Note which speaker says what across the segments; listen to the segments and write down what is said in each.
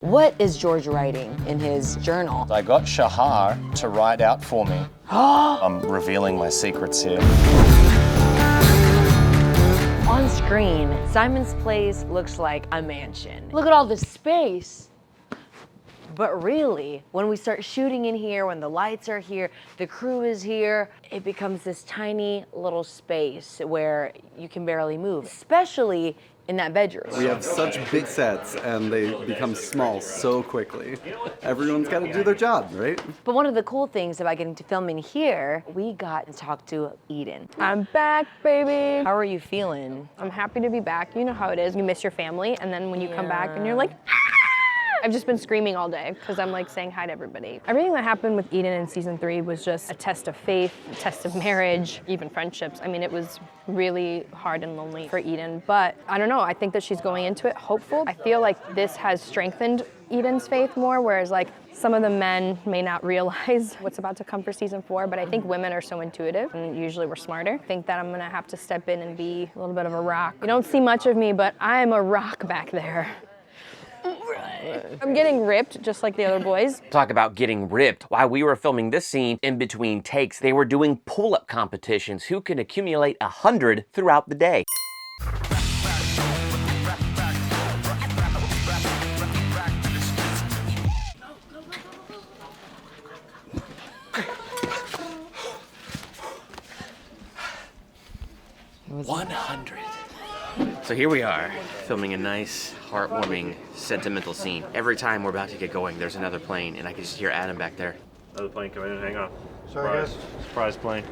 Speaker 1: What is George writing in his journal?
Speaker 2: I got Shahar to write out for me. I'm revealing my secrets here.
Speaker 1: On screen, Simon's place looks like a mansion. Look at all the space. But really, when we start shooting in here, when the lights are here, the crew is here, it becomes this tiny little space where you can barely move, especially in that bedroom.
Speaker 3: We have such big sets and they become small so quickly. Everyone's got to do their job, right?
Speaker 1: But one of the cool things about getting to film in here, we got to talk to Eden.
Speaker 4: I'm back, baby.
Speaker 1: How are you feeling?
Speaker 4: I'm happy to be back. You know how it is. You miss your family, and then when you come back and you're like, ah! I've just been screaming all day because I'm like saying hi to everybody. Everything that happened with Eden in season 3 was just a test of faith, a test of marriage, even friendships. I mean, it was really hard and lonely for Eden, but I don't know. I think that she's going into it hopeful. I feel like this has strengthened Eden's faith more, whereas like some of the men may not realize what's about to come for season 4, but I think women are so intuitive and usually we're smarter. I think that I'm gonna have to step in and be a little bit of a rock. You don't see much of me, but I'm a rock back there. I'm getting ripped just like the other boys.
Speaker 5: Talk about getting ripped. While we were filming this scene, in between takes, they were doing pull-up competitions. Who can accumulate 100 throughout the day? So here we are, filming a nice, heartwarming, sentimental scene. Every time we're about to get going, there's another plane, and I can just hear Adam back there.
Speaker 6: Another plane coming in, hang on.
Speaker 7: Sorry, guys.
Speaker 6: Surprise plane.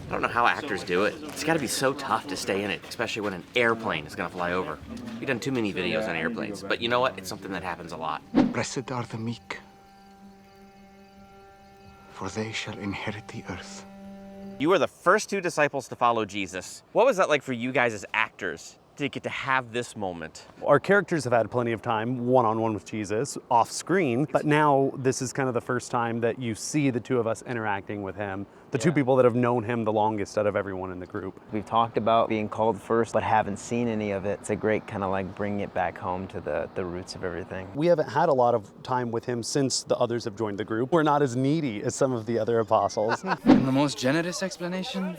Speaker 5: I don't know how actors do it. It's gotta be so tough to stay in it, especially when an airplane is gonna fly over. We've done too many videos on airplanes, but you know what? It's something that happens a lot.
Speaker 7: Blessed are the meek, for they shall inherit the earth.
Speaker 5: You were the first 2 disciples to follow Jesus. What was that like for you guys as actors to get to have this moment?
Speaker 8: Our characters have had plenty of time one-on-one with Jesus off screen, but now this is kind of the first time that you see the two of us interacting with him, the two people that have known him the longest out of everyone in the group.
Speaker 9: We've talked about being called first, but haven't seen any of it. It's a great kind of like bring it back home to the roots of everything.
Speaker 8: We haven't had a lot of time with him since the others have joined the group. We're not as needy as some of the other apostles.
Speaker 10: And the most generous explanation,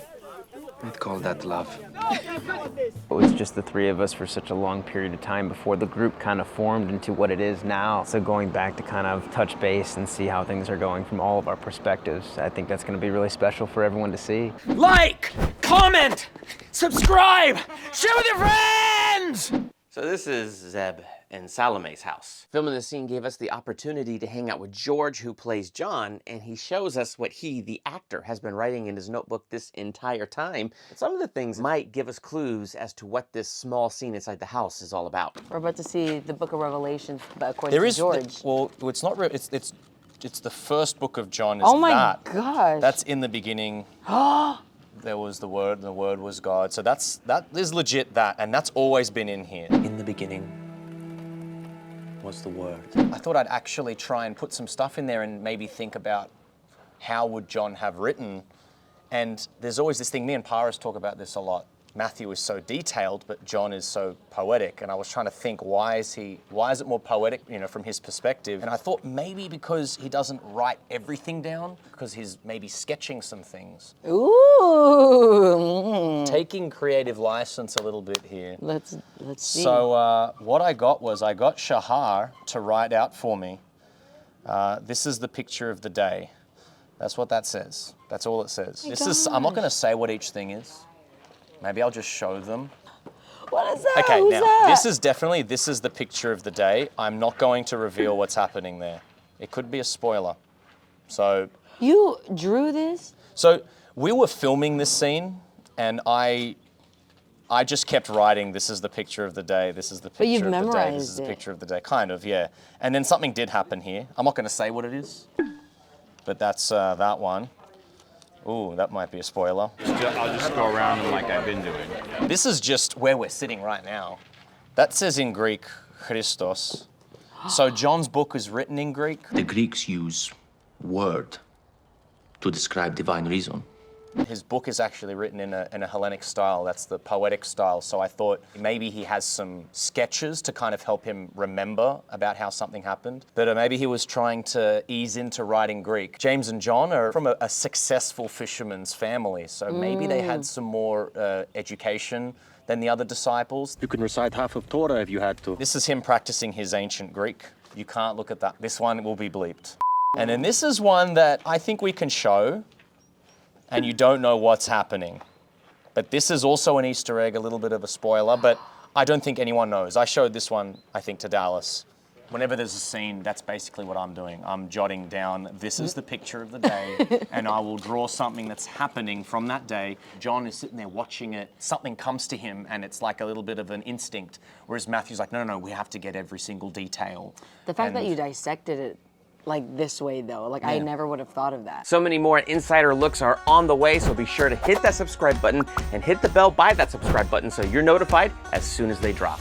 Speaker 10: I'd call that love.
Speaker 9: It was just the 3 of us for such a long period of time before the group kind of formed into what it is now. So going back to kind of touch base and see how things are going from all of our perspectives, I think that's going to be really special for everyone to see.
Speaker 5: Like, comment, subscribe, share with your friends! So this is Zeb and Salome's house. Filming this scene gave us the opportunity to hang out with George, who plays John, and he shows us what he, the actor, has been writing in his notebook this entire time. Some of the things might give us clues as to what this small scene inside the house is all about.
Speaker 1: We're about to see the book of Revelation, but according to George.
Speaker 2: Well, it's not real. It's the first book of John. Is
Speaker 1: Oh my
Speaker 2: that.
Speaker 1: gosh.
Speaker 2: That's in the beginning. There was the Word, and the Word was God. So that is legit that, and that's always been in here. In the beginning was the Word. I thought I'd actually try and put some stuff in there and maybe think about how would John have written. And there's always this thing, me and Paris talk about this a lot. Matthew is so detailed, but John is so poetic. And I was trying to think, why is it more poetic, from his perspective? And I thought maybe because he doesn't write everything down, because he's maybe sketching some things.
Speaker 1: Ooh.
Speaker 2: Taking creative license a little bit here.
Speaker 1: Let's see.
Speaker 2: So what I got Shahar to write out for me. This is the picture of the day. That's what that says. That's all it says. I'm not going to say what each thing is. Maybe I'll just show them.
Speaker 1: What is that?
Speaker 2: Okay,
Speaker 1: Who's
Speaker 2: now,
Speaker 1: that?
Speaker 2: this is the picture of the day. I'm not going to reveal what's happening there. It could be a spoiler. So.
Speaker 1: You drew this?
Speaker 2: So we were filming this scene, and I just kept writing, this is the picture of the day, this is the picture of the day, this is the picture of the day, kind of, yeah. And then something did happen here. I'm not going to say what it is, but that's that one. Ooh, that might be a spoiler.
Speaker 6: I'll just go around them like I've been doing.
Speaker 2: This is just where we're sitting right now. That says in Greek, Christos. So John's book is written in Greek?
Speaker 11: The Greeks use word to describe divine reason.
Speaker 2: His book is actually written in a Hellenic style. That's the poetic style. So I thought maybe he has some sketches to kind of help him remember about how something happened. But maybe he was trying to ease into writing Greek. James and John are from a successful fisherman's family. So maybe they had some more education than the other disciples.
Speaker 11: You can recite half of Torah if you had to.
Speaker 2: This is him practicing his ancient Greek. You can't look at that. This one will be bleeped. And then this is one that I think we can show, and you don't know what's happening. But this is also an Easter egg, a little bit of a spoiler, but I don't think anyone knows. I showed this one, I think, to Dallas. Whenever there's a scene, that's basically what I'm doing. I'm jotting down, this is the picture of the day, and I will draw something that's happening from that day. John is sitting there watching it. Something comes to him, and it's like a little bit of an instinct, whereas Matthew's like, no, we have to get every single detail.
Speaker 1: The fact that you dissected it like this way though, like I never would have thought of that.
Speaker 5: So many more insider looks are on the way, so be sure to hit that subscribe button and hit the bell by that subscribe button so you're notified as soon as they drop.